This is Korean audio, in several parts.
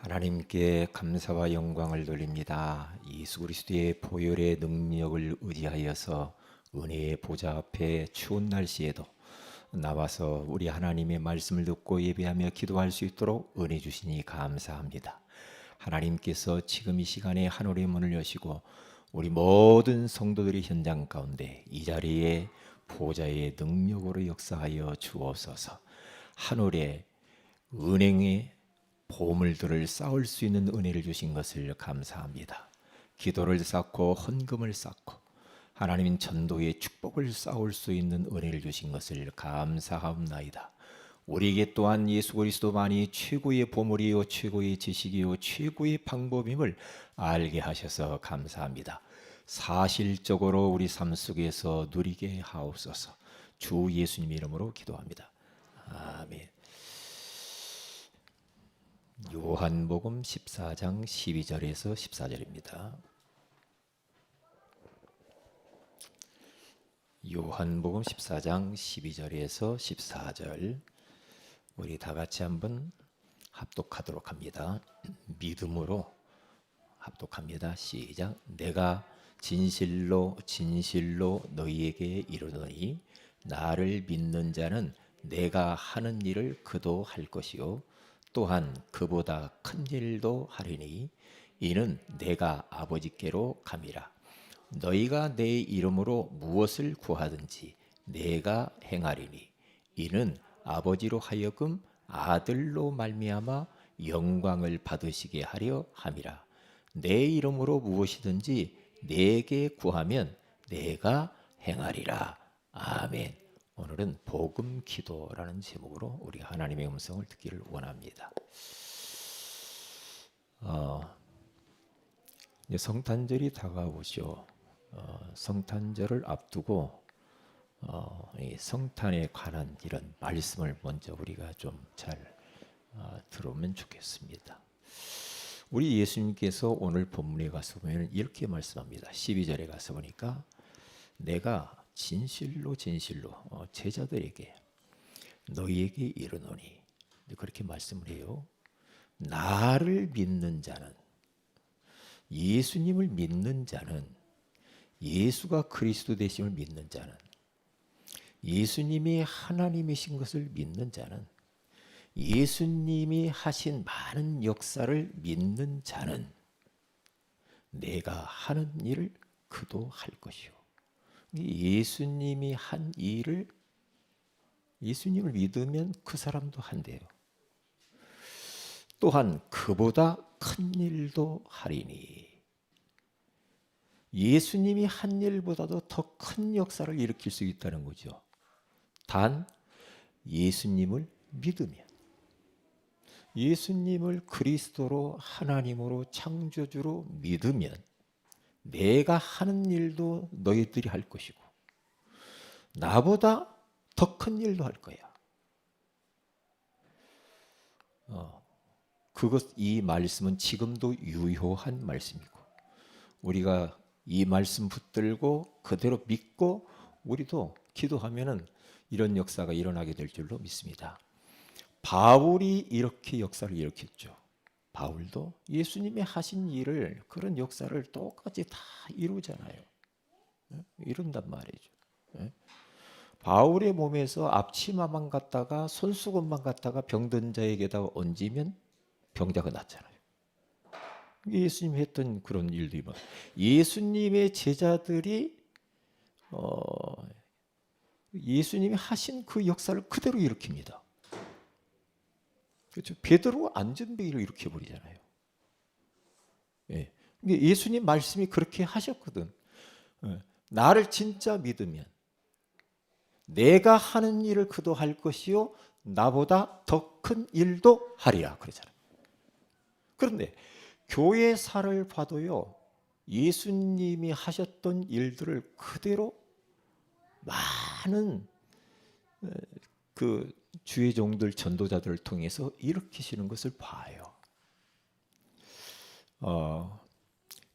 하나님께 감사와 영광을 돌립니다. 예수 그리스도의 보혈의 능력을 의지하여서 은혜의 보좌 앞에 추운 날씨에도 나와서 우리 하나님의 말씀을 듣고 예배하며 기도할 수 있도록 은혜 주시니 감사합니다. 하나님께서 지금 이 시간에 하늘의 문을 여시고 우리 모든 성도들의 현장 가운데 이 자리에 보좌의 능력으로 역사하여 주옵소서. 하늘의 은행의 보물들을 쌓을 수 있는 은혜를 주신 것을 감사합니다. 기도를 쌓고 헌금을 쌓고 하나님 전도의 축복을 쌓을 수 있는 은혜를 주신 것을 감사합나이다. 우리에게 또한 예수 그리스도만이 최고의 보물이요 최고의 지식이요 최고의 방법임을 알게 하셔서 감사합니다. 사실적으로 우리 삶 속에서 누리게 하옵소서. 주 예수님 이름으로 기도합니다. 아멘. 요한복음 14장 12절에서 14절입니다. 요한복음 14장 12절에서 14절 우리 다 같이 한번 합독하도록 합니다. 믿음으로 합독합니다. 시작. 내가 진실로 진실로 너희에게 이르노니 나를 믿는 자는 내가 하는 일을 그도 할 것이요 또한 그보다 큰 일도 하리니 이는 내가 아버지께로 감이라. 너희가 내 이름으로 무엇을 구하든지 내가 행하리니 이는 아버지로 하여금 아들로 말미암아 영광을 받으시게 하려 함이라. 내 이름으로 무엇이든지 내게 구하면 내가 행하리라. 아멘. 오늘은 복음 기도라는 제목으로 우리 하나님의 음성을 듣기를 원합니다. 이제 성탄절이 다가오죠. 성탄절을 앞두고 이 성탄에 관한 이런 말씀을 먼저 우리가 좀 잘 들으면 좋겠습니다. 우리 예수님께서 오늘 본문에 가서 보면 이렇게 말씀합니다. 12절에 가서 보니까 내가 진실로 진실로 제자들에게 너희에게 이르노니 그렇게 말씀을 해요. 나를 믿는 자는 예수님을 믿는 자는 예수가 그리스도 되심을 믿는 자는 예수님이 하나님이신 것을 믿는 자는 예수님이 하신 많은 역사를 믿는 자는 내가 하는 일을 그도 할 것이요. 예수님이 한 일을 예수님을 믿으면 그 사람도 한대요. 또한 그보다 큰 일도 하리니 예수님이 한 일보다도 더 큰 역사를 일으킬 수 있다는 거죠. 단 예수님을 믿으면 예수님을 그리스도로 하나님으로 창조주로 믿으면 내가 하는 일도 너희들이 할 것이고 나보다 더 큰 일도 할 거야. 이 말씀은 지금도 유효한 말씀이고 우리가 이 말씀 붙들고 그대로 믿고 우리도 기도하면은 이런 역사가 일어나게 될 줄로 믿습니다. 바울이 이렇게 역사를 일으켰죠. 바울도 예수님이 하신 일을 그런 역사를 똑같이 다 이루잖아요. 이룬단 말이죠. 바울의 몸에서 앞치마만 갖다가 손수건만 갖다가 병든 자에게다 얹으면 병자가 낫잖아요. 예수님이 했던 그런 일들이 예수님의 제자들이 예수님이 하신 그 역사를 그대로 일으킵니다. 그렇죠. 베드로 안전뱅이를 일으켜 버리잖아요. 예. 예수님 말씀이 그렇게 하셨거든. 나를 진짜 믿으면 내가 하는 일을 그도 할 것이요 나보다 더 큰 일도 하리라 그러잖아요. 그런데 교회사를 봐도요 예수님이 하셨던 일들을 그대로 많은 그 주의 종들 전도자들을 통해서 일으키시는 것을 봐요.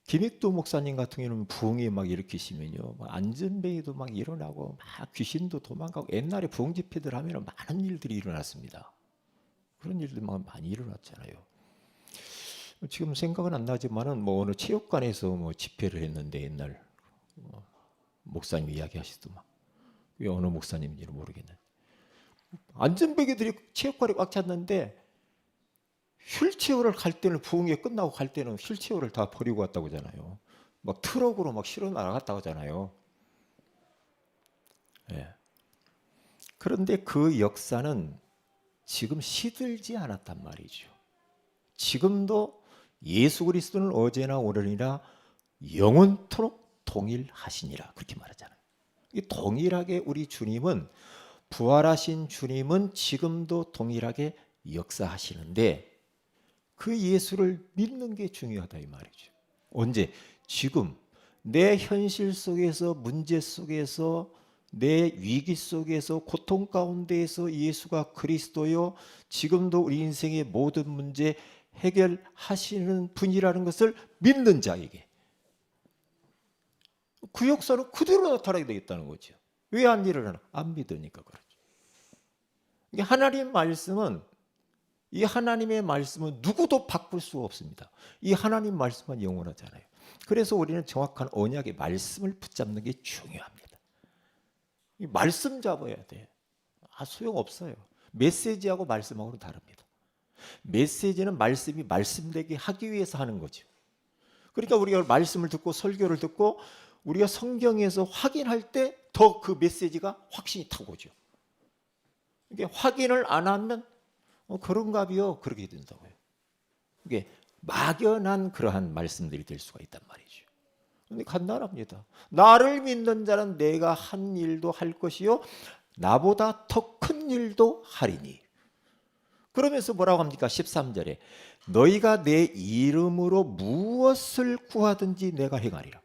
김익도 목사님 같은 경우는 부흥이 막 일으키시면요, 안전뱅이도 막 일어나고 막 귀신도 도망가고 옛날에 부흥 집회들 하면 많은 일들이 일어났습니다. 그런 일들이 많이 일어났잖아요. 지금 생각은 안 나지만은 뭐 어느 체육관에서 뭐 집회를 했는데 옛날 목사님 이야기하시더만. 왜 어느 목사님인지는 모르겠네. 안전베개들이 체육관에 꽉 찼는데 휠체어를 갈 때는 부흥회 끝나고 갈 때는 휠체어를 다 버리고 갔다고 하잖아요. 막 트럭으로 막 실어 나갔다고 하잖아요. 예. 그런데 그 역사는 지금 시들지 않았단 말이죠. 지금도 예수 그리스도는 어제나 오늘이나 영원토록 동일하시니라 그렇게 말하잖아요. 이 동일하게 우리 주님은 부활하신 주님은 지금도 동일하게 역사하시는데 그 예수를 믿는 게 중요하다 이 말이죠. 언제? 지금 내 현실 속에서 문제 속에서 내 위기 속에서 고통 가운데에서 예수가 그리스도요 지금도 우리 인생의 모든 문제 해결하시는 분이라는 것을 믿는 자에게 그 역사는 그대로 나타나게 되겠다는 거죠. 왜 안 일어나나? 안 믿으니까 그렇죠. 하나님 말씀은 이 하나님의 말씀은 누구도 바꿀 수 없습니다. 이 하나님 말씀만 영원하잖아요. 그래서 우리는 정확한 언약의 말씀을 붙잡는 게 중요합니다. 이 말씀 잡아야 돼. 소용없어요. 메시지하고 말씀하고는 다릅니다. 메시지는 말씀이 말씀되게 하기 위해서 하는 거죠. 그러니까 우리가 말씀을 듣고 설교를 듣고 우리가 성경에서 확인할 때 더 그 메시지가 확신이 타고 오죠. 이게 확인을 안 하면 그런가비요 그렇게 된다고요. 이게 막연한 그러한 말씀들이 될 수가 있단 말이죠. 근데 간단합니다. 나를 믿는 자는 내가 한 일도 할 것이요 나보다 더 큰 일도 하리니. 그러면서 뭐라고 합니까? 13절에 너희가 내 이름으로 무엇을 구하든지 내가 행하리라.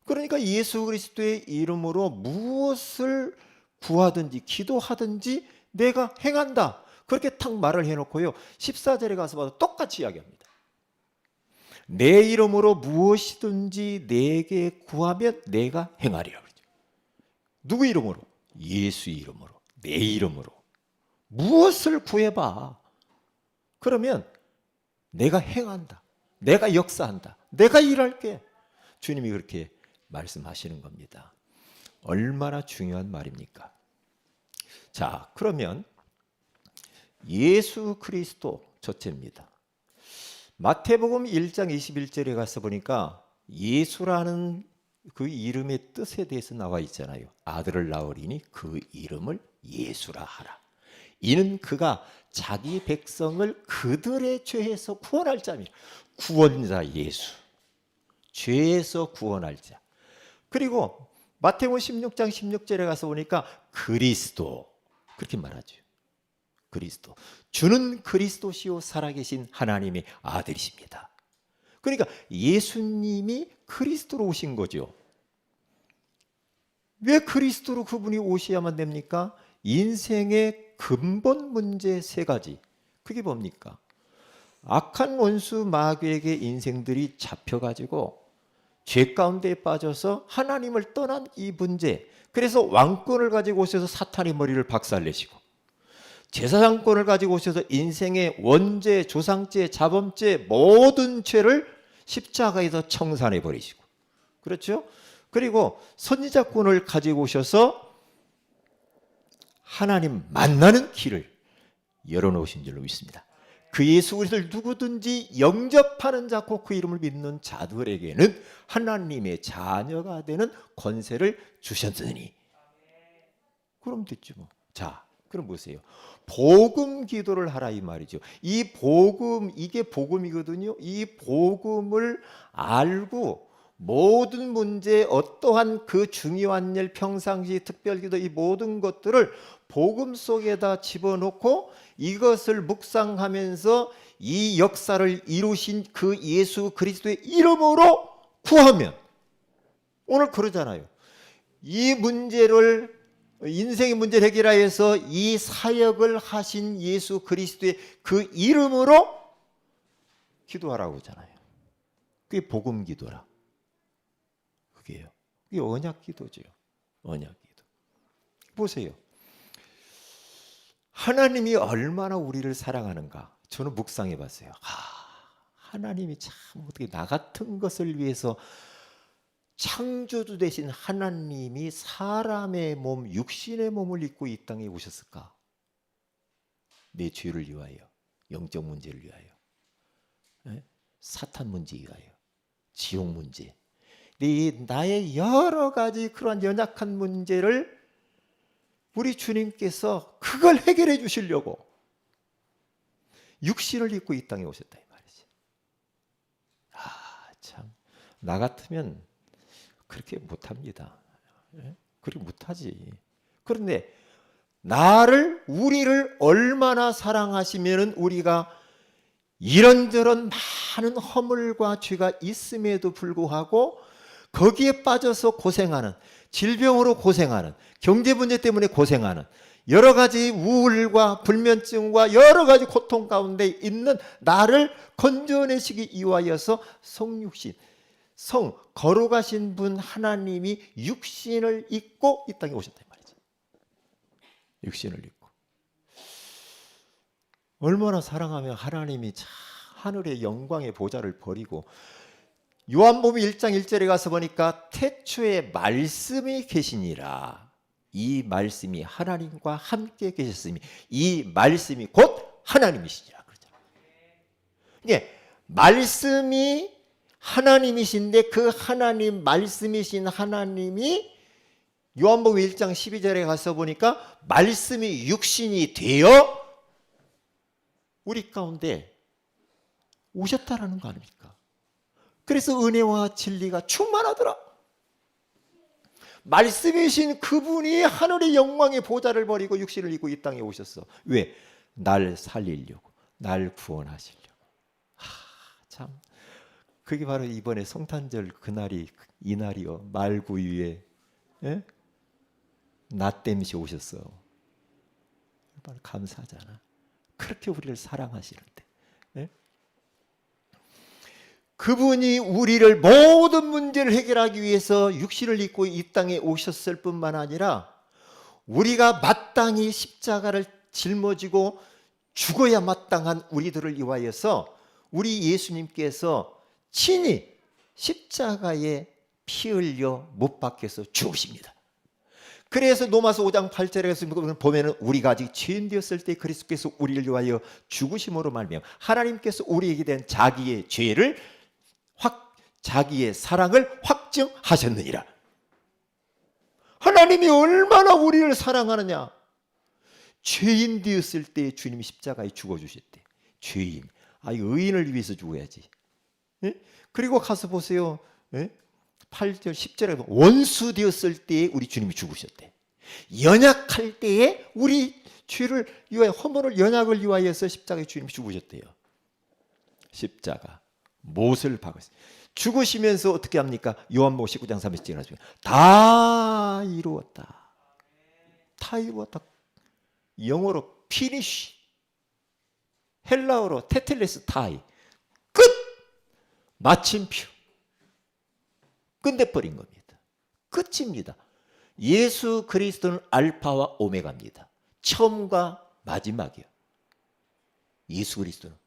그러니까 예수 그리스도의 이름으로 무엇을 구하든지 기도하든지 내가 행한다. 그렇게 탁 말을 해놓고요 14절에 가서 봐도 똑같이 이야기합니다. 내 이름으로 무엇이든지 내게 구하면 내가 행하리라. 누구 이름으로? 예수 이름으로. 내 이름으로. 무엇을 구해봐. 그러면 내가 행한다. 내가 역사한다. 내가 일할게. 주님이 그렇게 말씀하시는 겁니다. 얼마나 중요한 말입니까? 자, 그러면 예수 그리스도 첫째입니다. 마태복음 1장 21절에 가서 보니까 예수라는 그 이름의 뜻에 대해서 나와 있잖아요. 아들을 낳으리니 그 이름을 예수라 하라. 이는 그가 자기 백성을 그들의 죄에서 구원할 자입니다. 구원자 예수. 죄에서 구원할 자. 그리고 마태복음 16장 16절에 가서 보니까 그리스도 그렇게 말하죠. 그리스도. 주는 그리스도시요 살아계신 하나님의 아들이십니다. 그러니까 예수님이 그리스도로 오신 거죠. 왜 그리스도로 그분이 오셔야만 됩니까? 인생의 근본 문제 세 가지. 그게 뭡니까? 악한 원수 마귀에게 인생들이 잡혀가지고 죄 가운데 빠져서 하나님을 떠난 이 문제. 그래서 왕권을 가지고 오셔서 사탄의 머리를 박살내시고 제사장권을 가지고 오셔서 인생의 원죄, 조상죄, 자범죄 모든 죄를 십자가에서 청산해 버리시고 그렇죠? 그리고 선지자권을 가지고 오셔서 하나님 만나는 길을 열어놓으신 줄로 믿습니다. 그 예수 그리스도를 누구든지 영접하는 자, 곧 그 이름을 믿는 자들에게는 하나님의 자녀가 되는 권세를 주셨으니. 그럼 됐죠 뭐. 자, 그럼 보세요. 복음 기도를 하라 이 말이죠. 이 복음, 이게 복음이거든요. 이 복음을 알고 모든 문제, 어떠한 그 중요한 일, 평상시, 특별기도 이 모든 것들을 복음 속에다 집어넣고 이것을 묵상하면서 이 역사를 이루신 그 예수 그리스도의 이름으로 구하면 오늘 그러잖아요. 이 문제를 인생의 문제를 해결하여서 이 사역을 하신 예수 그리스도의 그 이름으로 기도하라고 하잖아요. 그게 복음 기도라. 그게요. 그게 언약 기도죠. 언약 기도. 보세요. 하나님이 얼마나 우리를 사랑하는가. 저는 묵상해 봤어요. 하나님이 참 어떻게 나 같은 것을 위해서 창조주 되신 하나님이 사람의 몸, 육신의 몸을 입고 이 땅에 오셨을까? 내 죄를 위하여, 영적 문제를 위하여, 사탄 문제 위하여, 지옥 문제. 나의 여러 가지 그러한 연약한 문제를 우리 주님께서 그걸 해결해 주시려고 육신을 입고 이 땅에 오셨다 이 말이지. 참, 나 같으면 그렇게 못합니다. 그렇게 못하지. 그런데 우리를 얼마나 사랑하시면 우리가 이런저런 많은 허물과 죄가 있음에도 불구하고 거기에 빠져서 고생하는, 질병으로 고생하는, 경제 문제 때문에 고생하는, 여러 가지 우울과 불면증과 여러 가지 고통 가운데 있는 나를 건져내시기 위하여서 성육신, 거룩하신 분 하나님이 육신을 입고 이 땅에 오셨단 말이죠. 육신을 입고. 얼마나 사랑하면 하나님이 참 하늘의 영광의 보좌를 버리고, 요한복음 1장 1절에 가서 보니까 태초에 말씀이 계시니라. 이 말씀이 하나님과 함께 계셨으니 이 말씀이 곧 하나님이시니라 그러잖아요. 이게 말씀이 하나님이신데 그 하나님, 말씀이신 하나님이 요한복음 1장 12절에 가서 보니까 말씀이 육신이 되어 우리 가운데 오셨다라는 거 아닙니까? 그래서 은혜와 진리가 충만하더라. 말씀이신 그분이 하늘의 영광의 보좌를 버리고 육신을 입고 이 땅에 오셨어. 왜? 날 살리려고, 날 구원하시려고. 참, 그게 바로 이번에 성탄절 그날이, 이날이요. 말구유에 나땜시 오셨어. 얼마나 감사하잖아. 그렇게 우리를 사랑하시는데. 그분이 우리를 모든 문제를 해결하기 위해서 육신을 입고 이 땅에 오셨을 뿐만 아니라 우리가 마땅히 십자가를 짊어지고 죽어야 마땅한 우리들을 위하여서 우리 예수님께서 친히 십자가에 피 흘려 못 박혀서 죽으십니다. 그래서 로마서 5장 8절에 보면은 우리가 아직 죄인 되었을 때 그리스도께서 우리를 위하여 죽으심으로 말미암아 하나님께서 우리에게 된 자기의 죄를 자기의 사랑을 확증하셨느니라. 하나님이 얼마나 우리를 사랑하느냐. 죄인 되었을 때 주님이 십자가에 죽어주셨대. 죄인. 의인을 위해서 죽어야지. 그리고 가서 보세요. 8절 10절에 보면 원수 되었을 때에 우리 주님이 죽으셨대. 연약할 때에 우리 죄를 위하여, 허물을, 연약을 위하여서 십자가에 주님이 죽으셨대요. 십자가 못을 박으셨어요. 죽으시면서 어떻게 합니까? 요한복음 19장 30절에 나중에 다 이루었다. 다 이루었다. 영어로 finish, 헬라어로 테텔레스타이, 끝! 마침표. 끝내버린 겁니다. 끝입니다. 예수 그리스도는 알파와 오메가입니다. 처음과 마지막이요. 예수 그리스도는.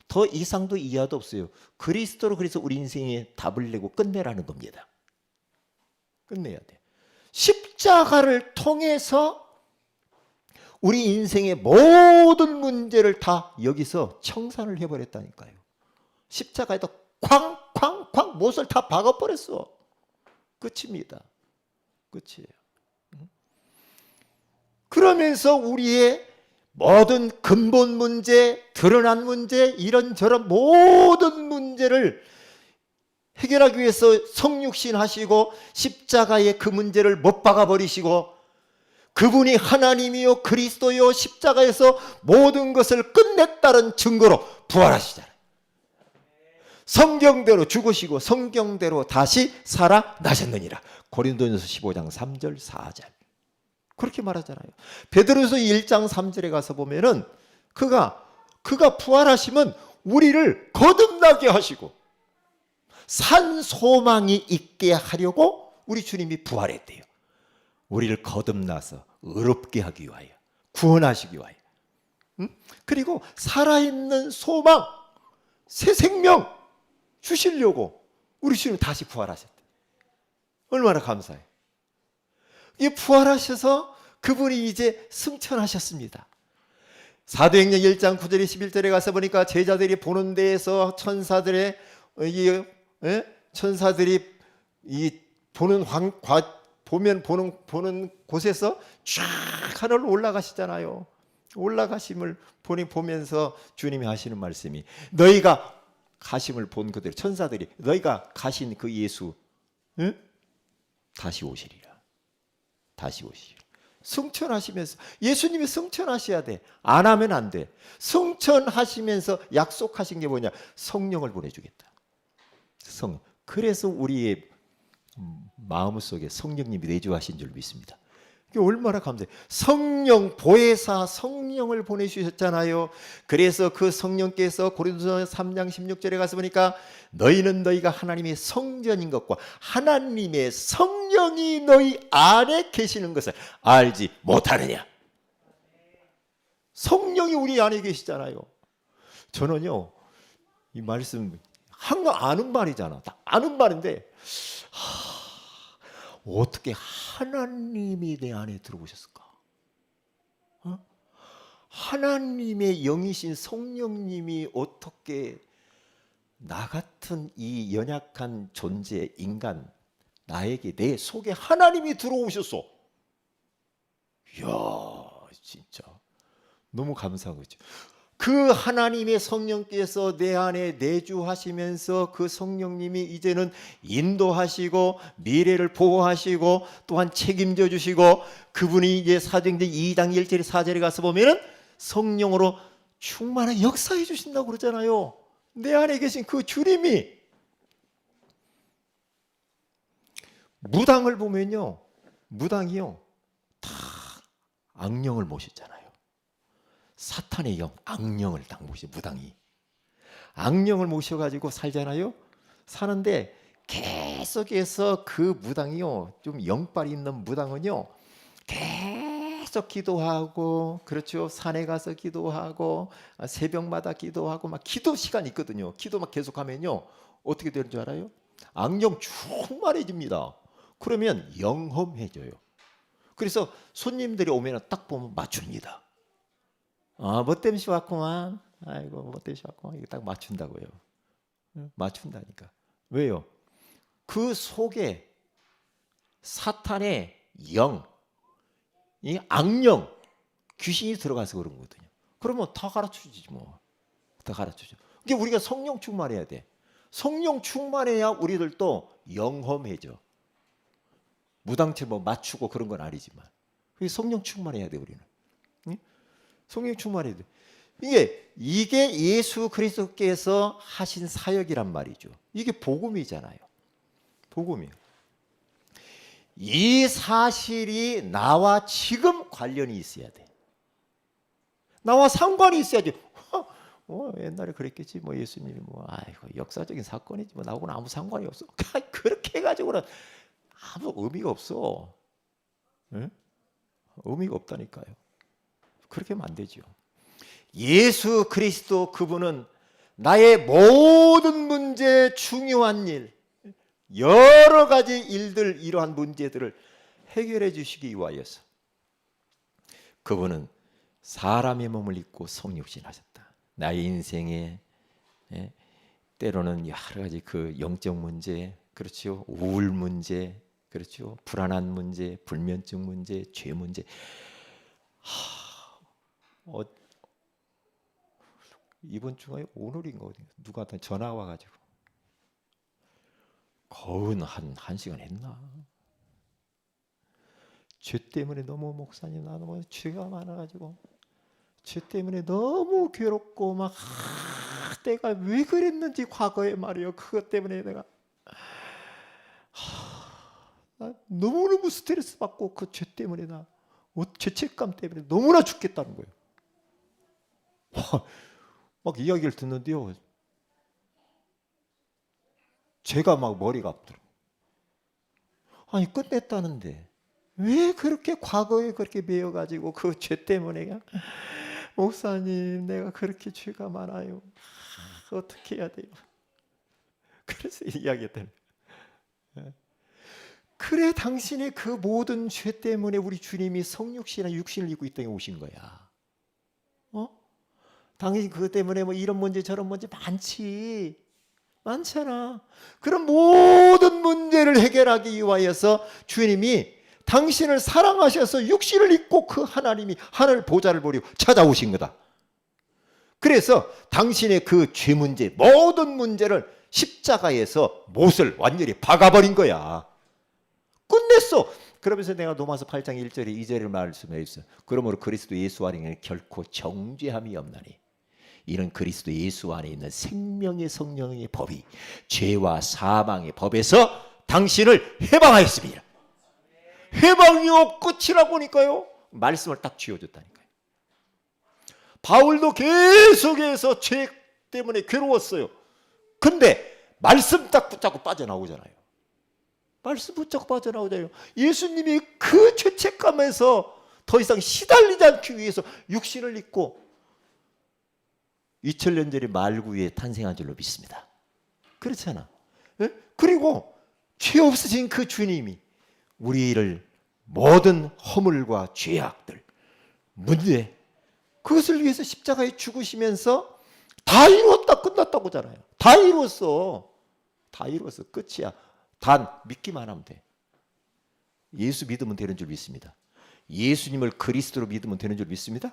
더 이상도 이하도 없어요. 그리스도로 그래서 우리 인생에 답을 내고 끝내라는 겁니다. 끝내야 돼. 십자가를 통해서 우리 인생의 모든 문제를 다 여기서 청산을 해버렸다니까요. 십자가에다 쾅쾅쾅 못을 다 박아버렸어. 끝입니다. 끝이에요. 그러면서 우리의 모든 근본 문제, 드러난 문제, 이런저런 모든 문제를 해결하기 위해서 성육신 하시고 십자가에 그 문제를 못 박아버리시고 그분이 하나님이요 그리스도요 십자가에서 모든 것을 끝냈다는 증거로 부활하시잖아요. 성경대로 죽으시고 성경대로 다시 살아나셨느니라. 고린도전서 15장 3절 4절 그렇게 말하잖아요. 베드로서 1장 3절에 가서 보면은 그가 부활하시면 우리를 거듭나게 하시고 산 소망이 있게 하려고 우리 주님이 부활했대요. 우리를 거듭나서 의롭게 하기 위하여, 구원하시기 위하여. 그리고 살아있는 소망, 새 생명, 주시려고 우리 주님 다시 부활하셨대. 얼마나 감사해. 이 부활하셔서 그분이 이제 승천하셨습니다. 사도행전 1장 9절에 11절에 가서 보니까 제자들이 보는 데에서 천사들의 천사들이 이 보는 곳에서 쫙 하늘로 올라가시잖아요. 올라가심을 보면서 주님이 하시는 말씀이, 너희가 가심을 본 그대로 천사들이 너희가 가신 그 예수, 다시 오시리라. 다시 오시리라. 승천하시면서, 예수님이 승천하셔야 돼. 안 하면 안 돼. 승천하시면서 약속하신 게 뭐냐? 성령을 보내주겠다. 성령. 그래서 우리의 마음속에 성령님이 내주하신 줄 믿습니다. 이게 얼마나 감사해요. 성령, 보혜사 성령을 보내주셨잖아요. 그래서 그 성령께서 고린도서 3장 16절에 가서 보니까 너희는 너희가 하나님의 성전인 것과 하나님의 성령이 너희 안에 계시는 것을 알지 못하느냐. 성령이 우리 안에 계시잖아요. 저는요, 이 말씀 항상 아는 말이잖아. 다 아는 말인데 어떻게 하나님이 내 안에 들어오셨을까? 하나님의 영이신 성령님이 어떻게 나 같은 이 연약한 존재, 인간, 나에게, 내 속에 하나님이 들어오셨어. 이야, 진짜 너무 감사한 거죠. 그 하나님의 성령께서 내 안에 내주하시면서 그 성령님이 이제는 인도하시고 미래를 보호하시고 또한 책임져 주시고, 그분이 이제 사도행전 2장 1절에 4절에 가서 보면은 성령으로 충만한 역사해 주신다고 그러잖아요. 내 안에 계신 그 주님이. 무당을 보면요, 무당이요 다 악령을 모셨잖아요. 사탄의 영, 악령을 딱 모셔. 무당이 악령을 모셔가지고 살잖아요. 사는데 계속해서 그 무당이요, 좀 영빨 있는 무당은요 계속 기도하고, 그렇죠, 산에 가서 기도하고 새벽마다 기도하고 막 기도 시간이 있거든요. 기도 막 계속하면요 어떻게 되는 줄 알아요? 악령 충만해집니다. 그러면 영험해져요. 그래서 손님들이 오면 딱 보면 맞춥니다. 뭐 때문에 왔구만. 아이고, 뭐 때문에 왔구만. 이거 딱 맞춘다고요. 맞춘다니까. 왜요? 그 속에 사탄의 영, 이 악령, 귀신이 들어가서 그런 거거든요. 그러면 다 가르쳐주지 뭐. 다 가르쳐줘. 이게 우리가 성령 충만해야 돼. 성령 충만해야 우리들도 영험해져. 무당체 뭐 맞추고 그런 건 아니지만 성령 충만해야 돼 우리는. 성령 충만해야 돼. 이게 예수 그리스도께서 하신 사역이란 말이죠. 이게 복음이잖아요. 복음이에요. 이 사실이 나와 지금 관련이 있어야 돼. 나와 상관이 있어야지. 옛날에 그랬겠지. 뭐 예수님이 아이고 역사적인 사건이지 뭐 나하고는 아무 상관이 없어. 그렇게 해가지고는 아무 의미가 없어. 응? 의미가 없다니까요. 그렇게 하면 안 되죠. 예수 그리스도 그분은 나의 모든 문제, 중요한 일, 여러 가지 일들, 이러한 문제들을 해결해 주시기 위하여서 그분은 사람의 몸을 입고 성육신하셨다. 나의 인생에 때로는 여러 가지 그 영적 문제, 그렇죠, 우울 문제, 그렇죠, 불안한 문제, 불면증 문제, 죄 문제. 이번 주가 오늘인가 어딘가 누구한테 전화 와가지고 거의 한 시간 했나? 죄 때문에 너무, 목사님 나 너무 죄가 많아가지고 죄 때문에 너무 괴롭고 막 내가 왜 그랬는지 과거에 말이요, 그것 때문에 내가 나 너무너무 스트레스 받고 그 죄 때문에 나 죄책감 때문에 너무나 죽겠다는 거예요. 막 이야기를 듣는데요, 제가 막 머리가 아프더라고요. 아니 끝냈다는데 왜 그렇게 과거에 그렇게 매여가지고 그 죄 때문에 목사님 내가 그렇게 죄가 많아요. 어떻게 해야 돼요? 그래서 이야기했다는 거예요. 그래 당신의 그 모든 죄 때문에 우리 주님이 성육신이나 육신을 입고 이 땅에 오신 거야. 당신 그것 때문에 뭐 이런 문제 저런 문제 많잖아. 그런 모든 문제를 해결하기 위하여서 주님이 당신을 사랑하셔서 육신을 입고 그 하나님이 하늘 보좌를 보리고 찾아오신 거다. 그래서 당신의 그 죄 문제, 모든 문제를 십자가에서 못을 완전히 박아버린 거야. 끝냈어. 그러면서 내가 로마서 8장 1절에 2절을 말씀해 있어요. 그러므로 그리스도 예수 안에 결코 정죄함이 없나니 이는 그리스도 예수 안에 있는 생명의 성령의 법이 죄와 사망의 법에서 당신을 해방하였습니다. 해방이요 끝이라고니까요. 말씀을 딱 쥐어줬다니까요. 바울도 계속해서 죄 때문에 괴로웠어요. 근데 말씀 딱 붙잡고 빠져나오잖아요. 말씀 붙잡고 빠져나오잖아요. 예수님이 그 죄책감에서 더 이상 시달리지 않기 위해서 육신을 입고 2000년 전에 말구에 탄생한 줄로 믿습니다. 그렇잖아. 예? 그리고 죄 없으신 그 주님이 우리를 모든 허물과 죄악들, 문제, 그것을 위해서 십자가에 죽으시면서 다 이루었다 끝났다고 하잖아요. 다 이루었어. 다 이루었어. 끝이야. 단 믿기만 하면 돼. 예수 믿으면 되는 줄 믿습니다. 예수님을 그리스도로 믿으면 되는 줄 믿습니다.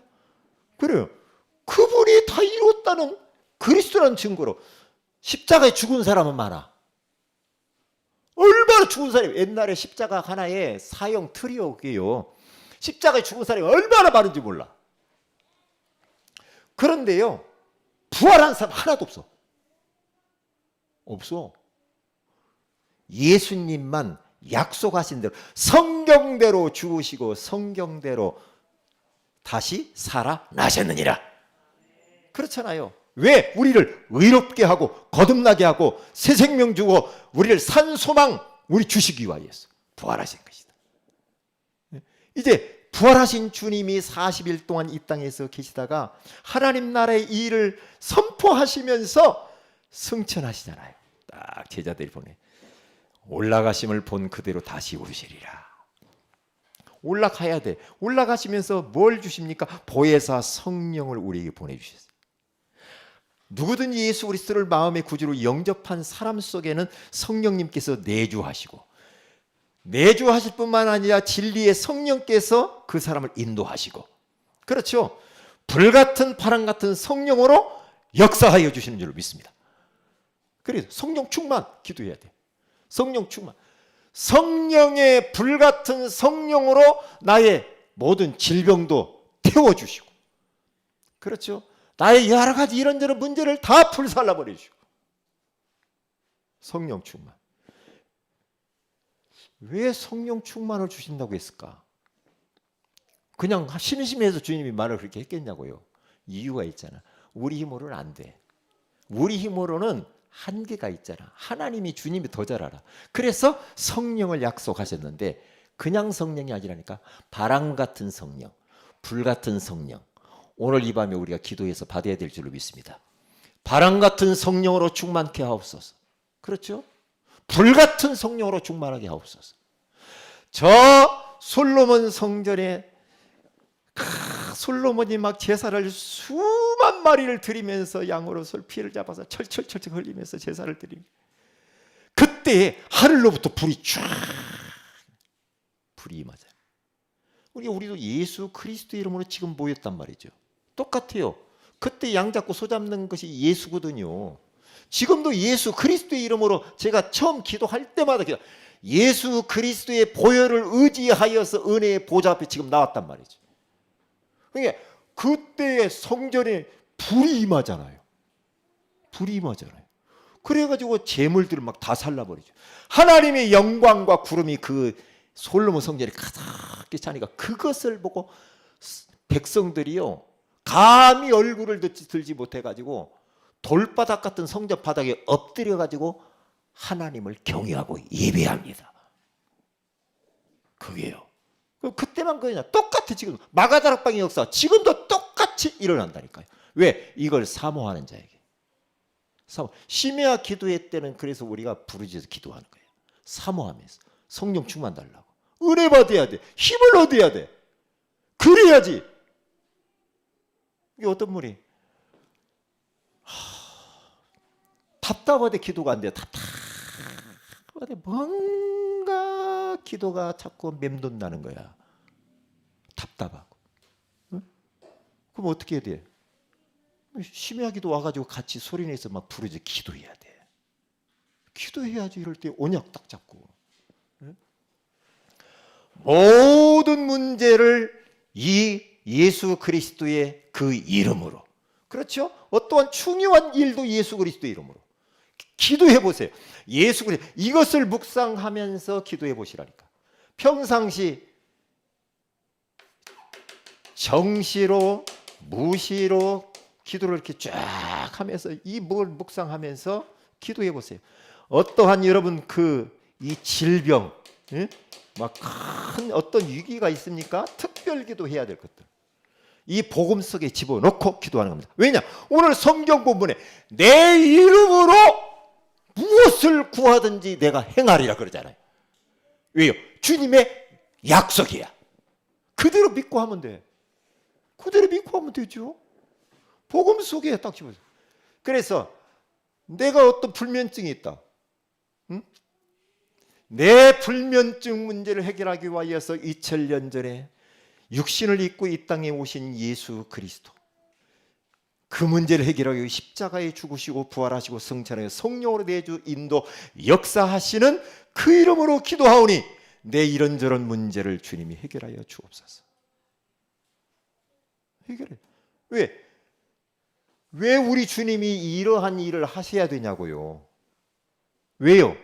그래요. 그분이 다 이루었다는 그리스도라는 증거로 십자가에 죽은 사람은 많아. 얼마나 죽은 사람이, 옛날에 십자가 하나에 사형 트리오게요. 십자가에 죽은 사람이 얼마나 많은지 몰라. 그런데요, 부활한 사람 하나도 없어. 없어. 예수님만 약속하신 대로 성경대로 죽으시고 성경대로 다시 살아나셨느니라. 그렇잖아요. 왜? 우리를 의롭게 하고 거듭나게 하고 새 생명 주고 우리를 산 소망 우리 주시기 위하여서 부활하신 것이다. 이제 부활하신 주님이 40일 동안 이 땅에서 계시다가 하나님 나라의 일을 선포하시면서 승천하시잖아요. 딱 제자들이 보내. 올라가심을 본 그대로 다시 오시리라. 올라가야 돼. 올라가시면서 뭘 주십니까? 보혜사 성령을 우리에게 보내주셨어요. 누구든 예수 그리스도를 마음의 구주로 영접한 사람 속에는 성령님께서 내주하시고, 내주하실 뿐만 아니라 진리의 성령께서 그 사람을 인도하시고, 그렇죠. 불같은 바람 같은 성령으로 역사하여 주시는 줄로 믿습니다. 그래서 성령 충만 기도해야 돼. 성령 충만. 성령의 불같은 성령으로 나의 모든 질병도 태워주시고, 그렇죠. 나의 여러 가지 이런저런 문제를 다 불살라 버리시고. 성령 충만. 왜 성령 충만을 주신다고 했을까? 그냥 심심해서 주님이 말을 그렇게 했겠냐고요. 이유가 있잖아. 우리 힘으로는 안 돼. 우리 힘으로는 한계가 있잖아. 하나님이, 주님이 더 잘 알아. 그래서 성령을 약속하셨는데 그냥 성령이 아니라니까. 바람 같은 성령, 불 같은 성령. 오늘 이 밤에 우리가 기도해서 받아야 될 줄로 믿습니다. 바람 같은 성령으로 충만케 하옵소서. 그렇죠? 불 같은 성령으로 충만하게 하옵소서. 저 솔로몬 성전에 솔로몬이 막 제사를 수만 마리를 드리면서 양으로 피를 잡아서 철철철철 흘리면서 제사를 드립니다. 그때 하늘로부터 불이 임하잖아요. 우리도 예수 그리스도 이름으로 지금 모였단 말이죠. 똑같아요. 그때 양 잡고 소 잡는 것이 예수거든요. 지금도 예수 그리스도의 이름으로 제가 처음 기도할 때마다 예수 그리스도의 보혈을 의지하여서 은혜의 보좌 앞에 지금 나왔단 말이죠. 그러니까 그때의 성전에 불이 임하잖아요. 불이 임하잖아요. 그래가지고 재물들을 막 다 살라버리죠. 하나님의 영광과 구름이 그 솔로몬 성전에 가득히 차니까 그것을 보고 백성들이요 감히 얼굴을 들지 못해가지고 돌바닥 같은 성전 바닥에 엎드려가지고 하나님을 경외하고 예배합니다. 그게요. 그때만 그냥 똑같아. 지금 마가다락방의 역사 지금도 똑같이 일어난다니까요. 왜? 이걸 사모하는 자에게. 심야 기도회 때는 그래서 우리가 부르짖어서 기도하는 거예요. 사모하면서 성령 충만 달라고. 은혜 받아야 돼. 힘을 얻어야 돼. 그래야지. 이게 어떤 분이 답답하대 기도가 안 돼요. 답답하대 뭔가 기도가 자꾸 맴돈다는 거야. 답답하고. 응? 그럼 어떻게 해야 돼? 심야 기도 와가지고 같이 소리내서 막 부르짖어 기도해야 돼. 기도해야지. 이럴 때 언약 딱 잡고. 응? 모든 문제를 이 예수 그리스도의 그 이름으로. 그렇죠? 어떠한 중요한 일도 예수 그리스도의 이름으로. 기도해 보세요. 예수 그리스도 이것을 묵상하면서 기도해 보시라니까. 평상시 정시로 무시로 기도를 이렇게 쫙 하면서 이 뭘 묵상하면서 기도해 보세요. 어떠한 여러분 이 질병, 예? 막 큰 어떤 위기가 있습니까? 특별 기도해야 될 것들. 이 복음 속에 집어넣고 기도하는 겁니다. 왜냐? 오늘 성경 본문에 내 이름으로 무엇을 구하든지 내가 행하리라 그러잖아요. 왜요? 주님의 약속이야. 그대로 믿고 하면 돼. 그대로 믿고 하면 되죠. 복음 속에 딱 집어서. 그래서 내가 어떤 불면증이 있다. 응? 내 불면증 문제를 해결하기 위하여서 2000년 전에 육신을 입고 이 땅에 오신 예수 그리스도. 그 문제를 해결하기 위해 십자가에 죽으시고 부활하시고 성찬하여 성령으로 내주 인도 역사하시는 그 이름으로 기도하오니 내 이런저런 문제를 주님이 해결하여 주옵소서. 해결해. 왜 우리 주님이 이러한 일을 하셔야 되냐고요. 왜요?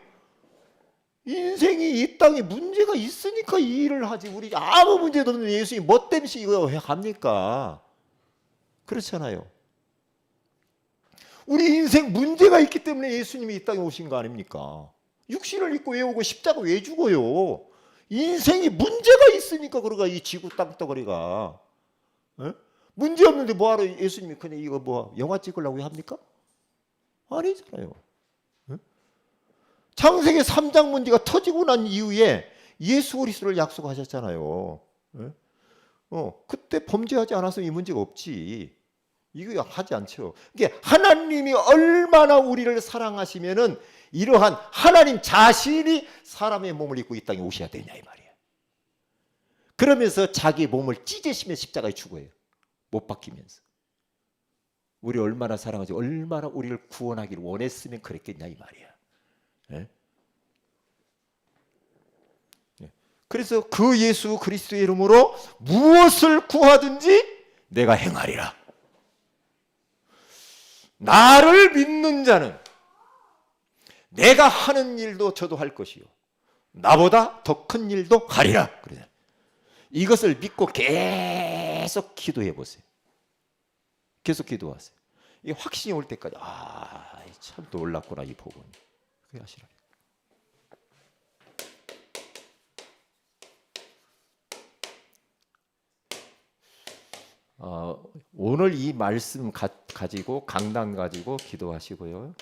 인생이 이 땅에 문제가 있으니까 이 일을 하지. 우리 아무 문제도 없는 예수님 뭐 때문에 이거 합니까? 그렇잖아요. 우리 인생 문제가 있기 때문에 예수님이 이 땅에 오신 거 아닙니까? 육신을 입고 왜 오고 십자가 왜 죽어요? 인생이 문제가 있으니까 그러가 이 지구 땅덩어리가. 에? 문제 없는데 뭐하러 예수님이 그냥 이거 뭐 영화 찍으려고 합니까? 아니잖아요. 에? 창세기 3장 문제가 터지고 난 이후에 예수 그리스도를 약속하셨잖아요. 에? 그때 범죄하지 않아서 이 문제가 없지. 이거 하지 않죠. 이게 하나님이 얼마나 우리를 사랑하시면은 이러한 하나님 자신이 사람의 몸을 입고 이 땅에 오셔야 되냐 이 말이에요. 그러면서 자기 몸을 찢으시며 십자가에 죽어요. 못 박히면서. 우리 얼마나 사랑하지, 얼마나 우리를 구원하기를 원했으면 그랬겠냐 이 말이야. 네? 네. 그래서 그 예수 그리스도의 이름으로 무엇을 구하든지 내가 행하리라. 나를 믿는 자는 내가 하는 일도 저도 할 것이요 나보다 더 큰 일도 하리라. 그러잖아요. 이것을 믿고 계속 기도해 보세요. 계속 기도하세요. 이 확신이 올 때까지 참 놀랍구나 이 복음이. 그렇게 하시라. 오늘 이 말씀 가지고 강단 가지고 기도하시고요.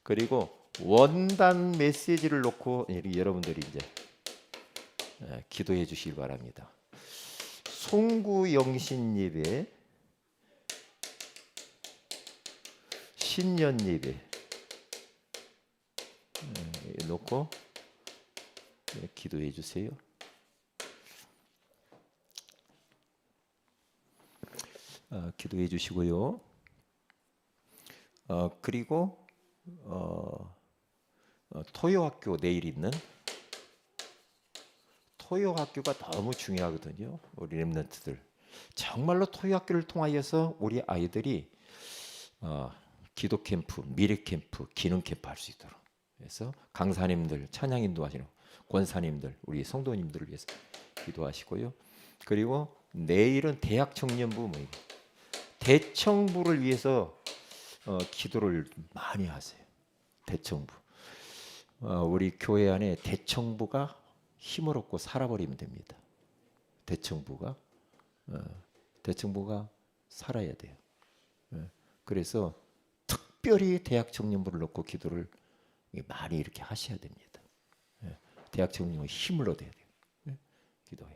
그리고 원단 메시지를 놓고 여러분들이 이제 기도해 주시기 바랍니다. 송구영신 예배, 신년 예배 놓고 기도해 주세요. 기도해 주시고요. 그리고 토요학교 내일 있는 토요학교가 너무 중요하거든요. 우리 렘넌트들 정말로 토요학교를 통하여서 우리 아이들이 기도 캠프, 미래 캠프, 기능 캠프 할 수 있도록 그래서 강사님들, 찬양 인도하시는 권사님들, 우리 성도님들을 위해서 기도하시고요. 그리고 내일은 대학 청년부 대청부를 위해서 기도를 많이 하세요. 대청부. 우리 교회 안에 대청부가 힘을 얻고 살아버리면 됩니다. 대청부가 살아야 돼요. 그래서 특별히 대학 청년부를 놓고 기도를 많이 이렇게 하셔야 됩니다. 예, 대학 청년은 힘을 얻어야 돼요. 예, 기도해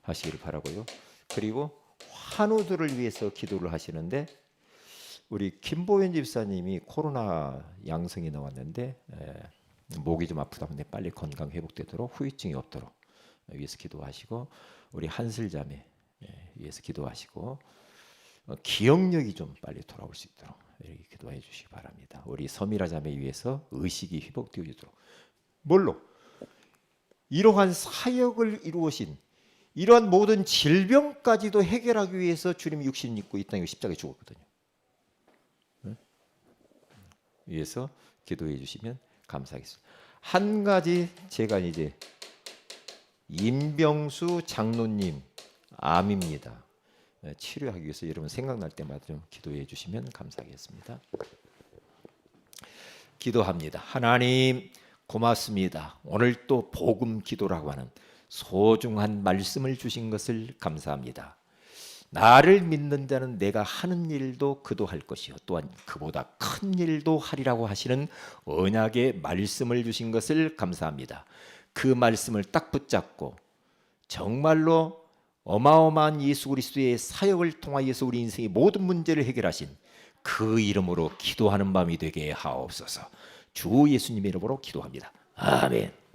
하시기를 바라고요. 그리고 환우들을 위해서 기도를 하시는데 우리 김보현 집사님이 코로나 양성이 나왔는데 목이 좀 아프다 보니 빨리 건강 회복되도록 후유증이 없도록 위해서 기도하시고 우리 한슬자매 위해서 기도하시고 기억력이 좀 빨리 돌아올 수 있도록 이렇게 기도해 주시기 바랍니다. 우리 서미라 자매 위해서 의식이 회복되도록 뭘로 이러한 사역을 이루으신 이러한 모든 질병까지도 해결하기 위해서 주님이 육신 입고 이 땅에 십자가에 죽었거든요. 위해서 기도해 주시면 감사하겠습니다. 한 가지 제가 이제 임병수 장로님 암입니다. 치료하기 위해서 여러분 생각날 때마다 좀 기도해 주시면 감사하겠습니다. 기도합니다. 하나님 고맙습니다. 오늘 또 복음 기도라고 하는 소중한 말씀을 주신 것을 감사합니다. 나를 믿는 자는 내가 하는 일도 그도 할 것이요 또한 그보다 큰 일도 하리라고 하시는 언약의 말씀을 주신 것을 감사합니다. 그 말씀을 딱 붙잡고 정말로 어마어마한 예수 그리스도의 사역을 통하여서 우리 인생의 모든 문제를 해결하신 그 이름으로 기도하는 밤이 되게 하옵소서. 주 예수님의 이름으로 기도합니다. 아멘.